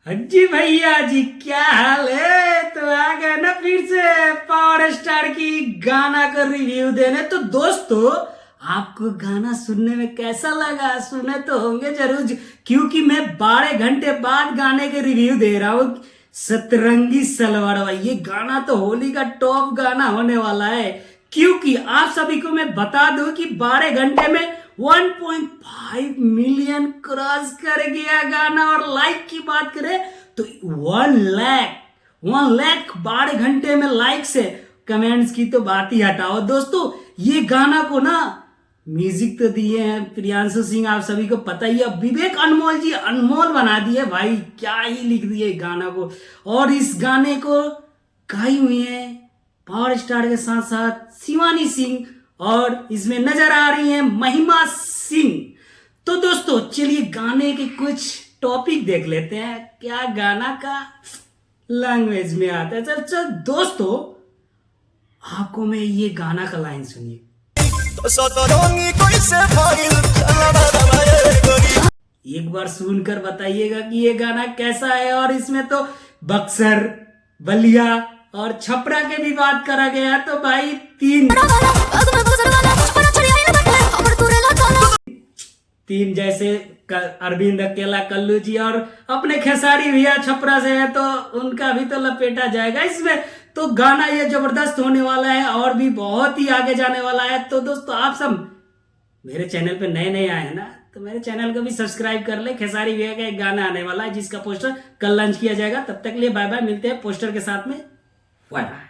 जी भैया जी, क्या हाल है? तो आ गए ना फिर से पावर स्टार की गाना का रिव्यू देने। तो दोस्तों, आपको गाना सुनने में कैसा लगा? सुने तो होंगे जरूर, क्योंकि मैं 12 घंटे बाद गाने के रिव्यू दे रहा हूँ। सतरंगी सलवार भाई, ये गाना तो होली का टॉप गाना होने वाला है। क्योंकि आप सभी को मैं बता दूं कि 12 घंटे में 1.5 मिलियन क्रॉस कर गया गाना। और लाइक की बात करें तो 1 लाख 12 घंटे में लाइक से। कमेंट्स की तो बात ही हटाओ दोस्तों। ये गाना को ना म्यूजिक तो दिए हैं प्रियांशु सिंह, आप सभी को पता ही है। विवेक अनमोल जी अनमोल बना दिए भाई, क्या ही लिख दिए गाना को। और इस गाने को गाई हुई है पावर स्टार के साथ साथ शिवानी सिंह, और इसमें नजर आ रही है महिमा सिंह। तो दोस्तों चलिए गाने के कुछ टॉपिक देख लेते हैं, क्या गाना का लैंग्वेज में आता है। चल दोस्तों, आपको मैं ये गाना का लाइन सुनिए। एक बार सुनकर बताइएगा कि ये गाना कैसा है। और इसमें तो बक्सर, बलिया और छपरा के भी बात करा गया। तो भाई तीन जैसे अरविंद अकेला, कल्लू जी और अपने खेसारी भैया छपरा से है, तो उनका भी तो लपेटा जाएगा इसमें। तो गाना ये जबरदस्त होने वाला है और भी बहुत ही आगे जाने वाला है। तो दोस्तों, आप सब मेरे चैनल पे नए नए आए हैं ना, तो मेरे चैनल को भी सब्सक्राइब कर ले। खेसारी भैया का एक गाना आने वाला है जिसका पोस्टर कल लॉन्च किया जाएगा। तब तक लिए बाय बाय, मिलते हैं पोस्टर के साथ में। Bye bye.